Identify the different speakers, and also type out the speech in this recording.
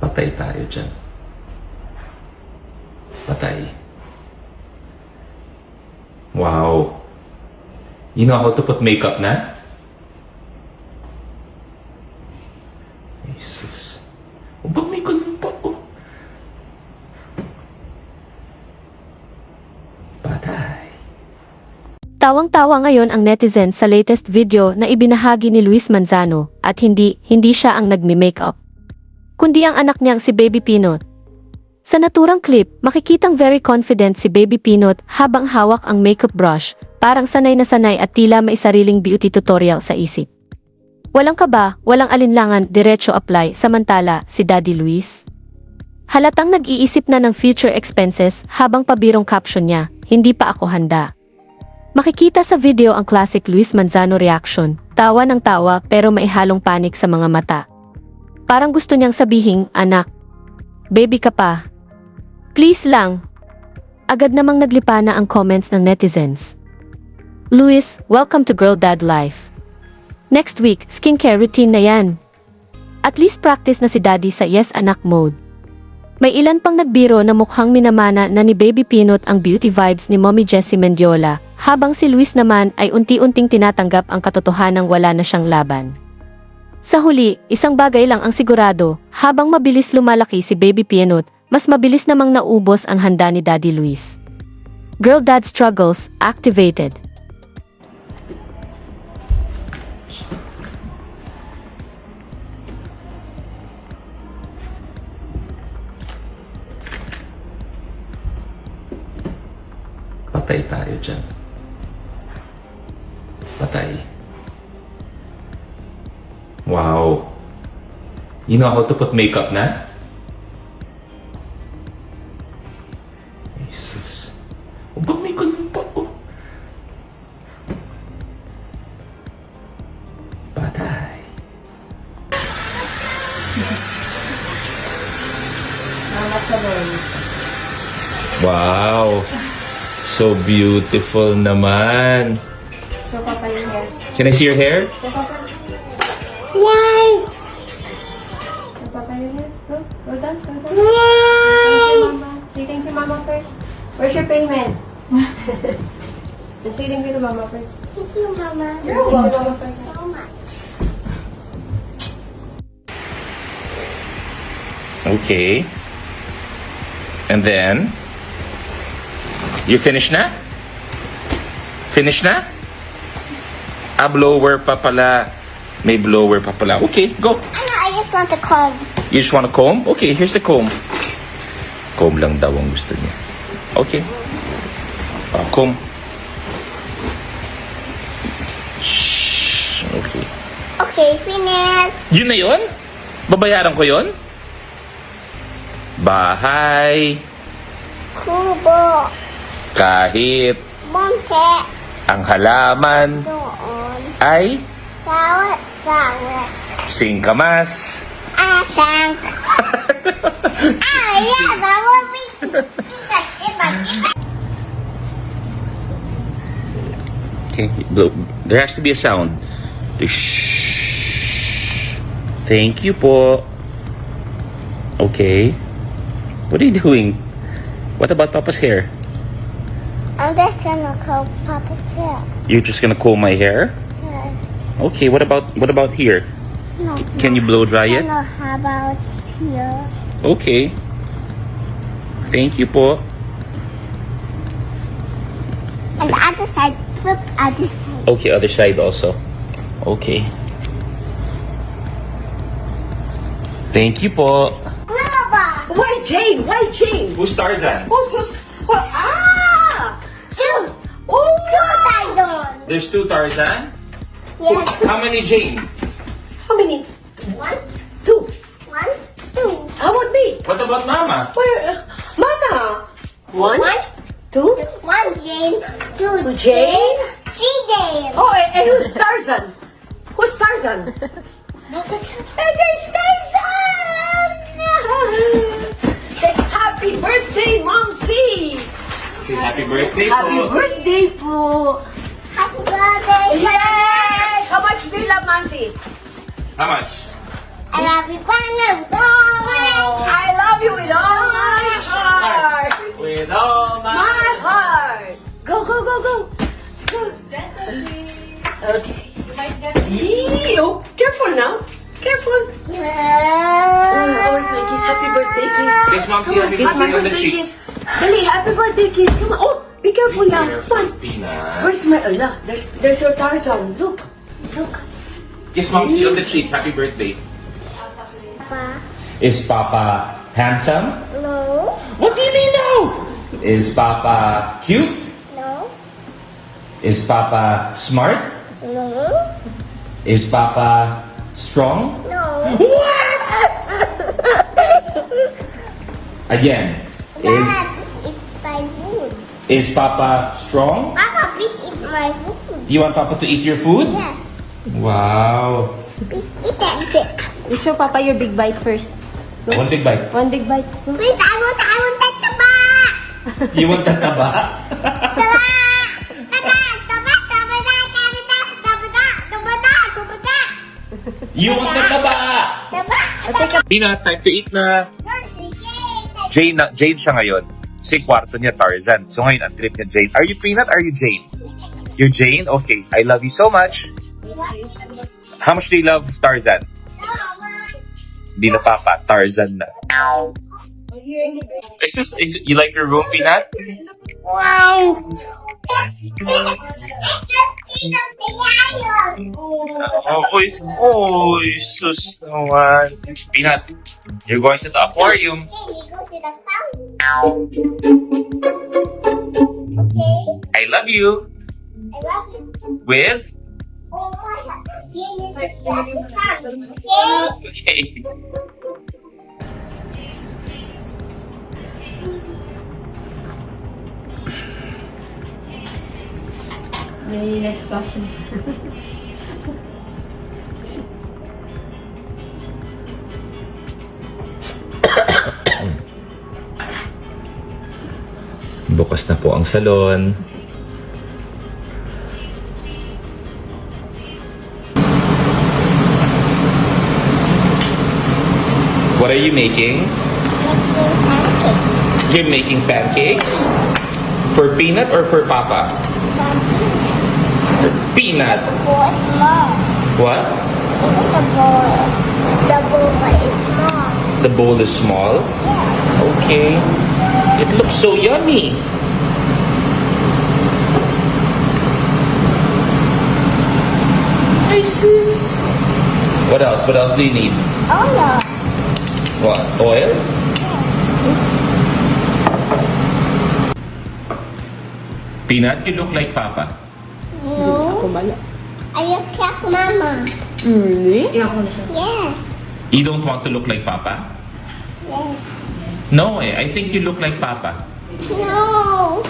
Speaker 1: Patay tayo dyan. Patay. Wow. You know how to put makeup na? Jesus. O ba't may ganun pa ko? Patay.
Speaker 2: Tawang-tawa ngayon ang netizen sa latest video na ibinahagi ni Luis Manzano at hindi siya ang nagmi-makeup, kundi ang anak niyang si Baby Pinot. Sa naturang clip, makikitang very confident si Baby Pinot habang hawak ang makeup brush, parang sanay na sanay at tila may sariling beauty tutorial sa isip. Walang kaba, walang alinlangan, diretso apply, samantala si Daddy Luis halatang nag-iisip na ng future expenses habang pabirong caption niya, "Hindi pa ako handa." Makikita sa video ang classic Luis Manzano reaction, tawa ng tawa pero may halong panik sa mga mata. Parang gusto niyang sabihing, "Anak, baby ka pa. Please lang." Agad namang naglipa na ang comments ng netizens. "Luis, welcome to Girl Dad Life. Next week, skincare routine na yan. At least practice na si Daddy sa yes anak mode." May ilan pang nagbiro na mukhang minamana na ni Baby Pinot ang beauty vibes ni Mommy Jessie Mendiola, habang si Luis naman ay unti-unting tinatanggap ang katotohanang wala na siyang laban. Sa huli, isang bagay lang ang sigurado, habang mabilis lumalaki si Baby Pinot, mas mabilis namang naubos ang handa ni Daddy Luis. Girl Dad struggles activated.
Speaker 1: Patay tayo dyan. Patay. Wow. You know how to put makeup na? Jesus. O ba't may ganun pa ko? Patay. Wow. So beautiful naman.
Speaker 3: So, Papa, your hair.
Speaker 1: Can I see your hair?
Speaker 3: So, Papa.
Speaker 1: Wow!
Speaker 3: So, Papa, your hair. Go down, go down.
Speaker 1: Wow!
Speaker 3: Thank you, Mama. Say thank you, Mama, first. Where's your payment? Say thank you to Mama first.
Speaker 4: Thank you, Mama.
Speaker 3: You're welcome. Thank you, Mama, first.
Speaker 4: So much.
Speaker 1: Okay. And then, you finished na? Finish na? Blower pa pala. May blower pa pala. Okay, go.
Speaker 4: I just want to comb.
Speaker 1: You just want a comb? Okay, here's the comb. Comb lang daw ang gusto niya. Okay. Comb. Shh. Okay.
Speaker 4: Okay, finish.
Speaker 1: Yun na yun? Babayaran ko yun? Bahay.
Speaker 4: Kubo.
Speaker 1: Kahit
Speaker 4: Monte.
Speaker 1: ang halaman
Speaker 4: Doon.
Speaker 1: ay
Speaker 4: Sawat.
Speaker 1: singkamas.
Speaker 4: Asang. Yeah, that would be.
Speaker 1: Okay, there has to be a sound. Shh. Thank you po. Okay. What are you doing? What about Papa's hair?
Speaker 4: I'm just gonna comb Papa's hair.
Speaker 1: You're just gonna comb my hair?
Speaker 4: Yeah.
Speaker 1: Okay, what about here?
Speaker 4: No.
Speaker 1: Can you blow dry it?
Speaker 4: No, how about here?
Speaker 1: Okay. Thank you po.
Speaker 4: And the other side. Flip other side.
Speaker 1: Okay, other side also. Okay. Thank you po.
Speaker 4: Global.
Speaker 5: Why Jane? Why Jane?
Speaker 1: Who's Tarzan?
Speaker 5: What? So, oh,
Speaker 4: Two
Speaker 1: There's two Tarzan?
Speaker 4: Yes.
Speaker 1: How many Jane?
Speaker 5: how many?
Speaker 4: One,
Speaker 5: Two.
Speaker 4: one, two.
Speaker 5: How about me?
Speaker 1: What about Mama?
Speaker 5: Where? Mama. One,
Speaker 4: One,
Speaker 5: two.
Speaker 4: one Jane, two
Speaker 5: Two Jane.
Speaker 4: three Jane.
Speaker 5: Oh, and who's Tarzan? Who's Tarzan? And there's Tarzan! Say happy birthday, Mom C!
Speaker 1: Say happy birthday
Speaker 5: Happy
Speaker 1: po.
Speaker 5: birthday po!
Speaker 4: Happy birthday.
Speaker 5: Yay! How much do you love Nancy?
Speaker 1: How much?
Speaker 4: I love you, Banner.
Speaker 5: I love you with all my heart.
Speaker 1: With all
Speaker 5: My heart. Go, go, go, go. Go. Okay. Yee, oh, careful now. Careful. Oh, where's my kiss? Happy birthday kiss.
Speaker 1: Kiss Mom, see happy
Speaker 5: Happy
Speaker 1: birthday on the
Speaker 5: birthday
Speaker 1: cheek.
Speaker 5: kiss. Dali, happy birthday kiss. Come on. Oh, be careful now. Come on.
Speaker 1: Peanut.
Speaker 5: Where's my Allah? There's your Tarzan. Look. Look.
Speaker 1: Kiss Mom, see on the cheek. Happy birthday.
Speaker 4: Papa.
Speaker 1: Is Papa handsome?
Speaker 4: No.
Speaker 1: What do you mean no? Is Papa cute?
Speaker 4: No.
Speaker 1: Is Papa smart?
Speaker 4: No.
Speaker 1: Is Papa strong?
Speaker 4: No.
Speaker 1: What? Again.
Speaker 4: Papa, please eat my food.
Speaker 1: Is Papa strong?
Speaker 4: Papa, please eat my food.
Speaker 1: You want Papa to eat your food?
Speaker 4: Yes.
Speaker 1: Wow.
Speaker 4: Please eat that.
Speaker 3: You show Papa your big bite first.
Speaker 1: One big bite.
Speaker 3: One big bite.
Speaker 4: Please, I want that taba.
Speaker 1: You want the taba?
Speaker 4: Taba. Taba. Taba. Taba. Taba. Taba. Taba.
Speaker 1: You want the taba?
Speaker 4: Taba.
Speaker 1: Peanut, time to eat na. Jane siya ngayon. Kasi kwarto niya Tarzan. So ngayon, ang trip niya Jane. Are you Peanut? Are you Jane? You're Jane? Okay. I love you so much. How much do you love Tarzan? Hindi na Papa. Tarzan na. You like your room, Peanut? Wow! Oh, sus naman. Peanut, you're going to the aquarium. I love you. With? Okay.
Speaker 3: Maybe next question.
Speaker 1: Bukas na po ang salon. What are you making? You're making pancakes? For Peanut or for Papa? For Peanut. What? The bowl is small? Okay. It looks so yummy. Nice. What else? What else do you need? What? Oil? Peanut, you look like Papa.
Speaker 4: No. I look like Mama.
Speaker 3: Really?
Speaker 4: Yes.
Speaker 1: You don't want to look like Papa?
Speaker 4: Yes.
Speaker 1: No, I think you look like Papa.
Speaker 4: No.